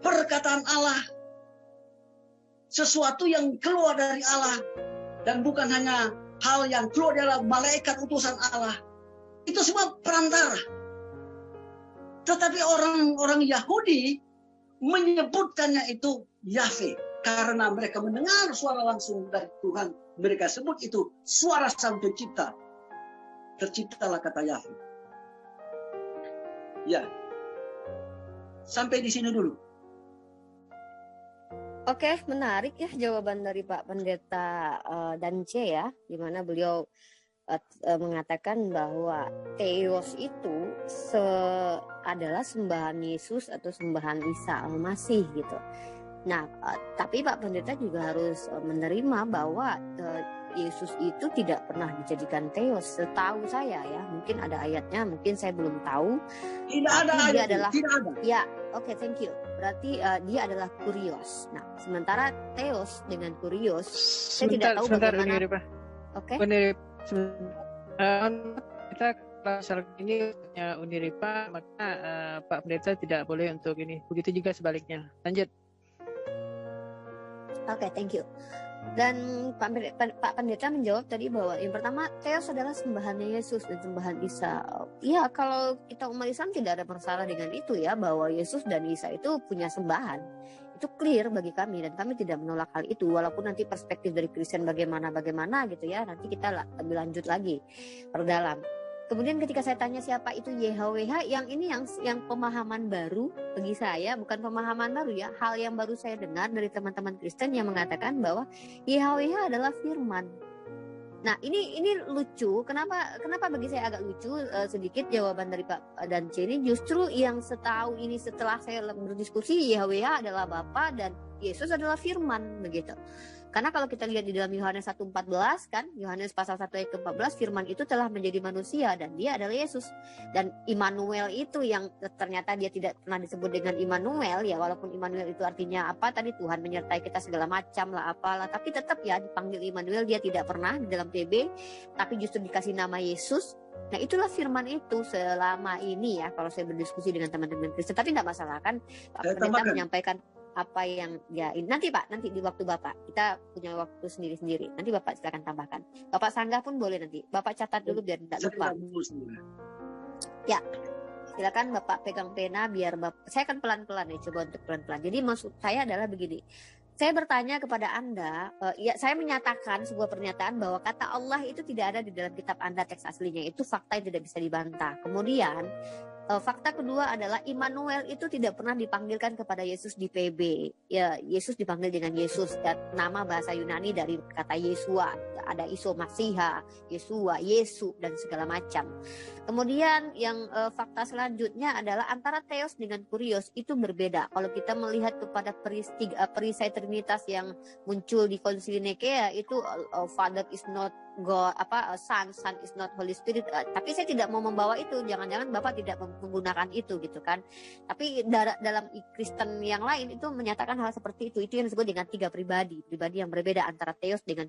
perkataan Allah, sesuatu yang keluar dari Allah, dan bukan hanya hal yang keluar dari malaikat utusan Allah. Itu semua perantara. Tetapi orang-orang Yahudi menyebutkannya itu Yahweh karena mereka mendengar suara langsung dari Tuhan. Mereka sebut itu suara Sang Pencipta. Terciptalah kata Yahweh. Ya, sampai di sini dulu. Oke, menarik ya jawaban dari Pak Pendeta Dance ya, di mana beliau mengatakan bahwa Theos itu adalah sembahan Yesus atau sembahan Isa Al-Masih gitu. Nah, tapi Pak Pendeta juga harus menerima bahwa Yesus itu tidak pernah dijadikan Theos. Setahu saya ya, mungkin ada ayatnya, mungkin saya belum tahu. Tidak ada ayat, tidak ada. Ya, oke, thank you. Berarti dia adalah Kurios. Nah, sementara Theos dengan Kurios, saya tidak tahu bagaimana. Oke. Kita kalau ini punya Uniripa, maka Pak Pendeta tidak boleh untuk ini. Begitu juga sebaliknya. Lanjut. Oke, thank you. Dan Pak Pendeta menjawab tadi bahwa yang pertama Theos adalah sembahannya Yesus dan sembahan Isa. Ya, kalau kita umat Islam tidak ada masalah dengan itu ya, bahwa Yesus dan Isa itu punya sembahan. Itu clear bagi kami dan kami tidak menolak hal itu, walaupun nanti perspektif dari Kristen bagaimana gitu ya, nanti kita lebih lanjut lagi perdalam. Kemudian ketika saya tanya siapa itu YHWH, yang ini yang pemahaman baru bagi saya, bukan pemahaman baru ya, hal yang baru saya dengar dari teman-teman Kristen yang mengatakan bahwa YHWH adalah firman. Nah, ini lucu. Kenapa bagi saya agak lucu sedikit jawaban dari Pak Dance ini, justru yang setahu ini setelah saya berdiskusi, YHWH adalah Bapa dan Yesus adalah firman begitu. Karena kalau kita lihat di dalam Yohanes 1:14 kan, Yohanes pasal 1 ayat ke-14, firman itu telah menjadi manusia dan dia adalah Yesus. Dan Immanuel itu yang ternyata dia tidak pernah disebut dengan Immanuel ya, walaupun Immanuel itu artinya apa tadi, Tuhan menyertai kita segala macam lah apalah, tapi tetap ya dipanggil Immanuel, dia tidak pernah di dalam TB, tapi justru dikasih nama Yesus. Nah, itulah firman itu selama ini ya, kalau saya berdiskusi dengan teman-teman Kristen. Tapi tidak masalah kan, Pak Pendeta menyampaikan apa yang ya nanti Pak, nanti di waktu Bapak, kita punya waktu sendiri-sendiri, nanti Bapak silakan tambahkan. Bapak sanggah pun boleh, nanti Bapak catat dulu biar tidak lupa ya. Silakan Bapak pegang pena biar Bapak, saya akan pelan-pelan ya, coba untuk pelan-pelan. Jadi maksud saya adalah begini, saya bertanya kepada Anda, ya saya menyatakan sebuah pernyataan bahwa kata Allah itu tidak ada di dalam kitab Anda teks aslinya, itu fakta yang tidak bisa dibantah. Kemudian fakta kedua adalah Immanuel itu tidak pernah dipanggilkan kepada Yesus di PB. Ya, Yesus dipanggil dengan Yesus, dan nama bahasa Yunani dari kata Yesua, ada Iso Masiha, Yesua, Yesu dan segala macam. Kemudian yang fakta selanjutnya adalah antara Theos dengan Kurios itu berbeda. Kalau kita melihat kepada perisai Trinitas yang muncul di Konsili Nikea itu Father is not God, Son is not Holy Spirit. Tapi saya tidak mau membawa itu, jangan-jangan Bapak tidak menggunakan itu gitu kan. Tapi dalam Kristen yang lain itu menyatakan hal seperti itu yang disebut dengan tiga pribadi yang berbeda antara Theos dengan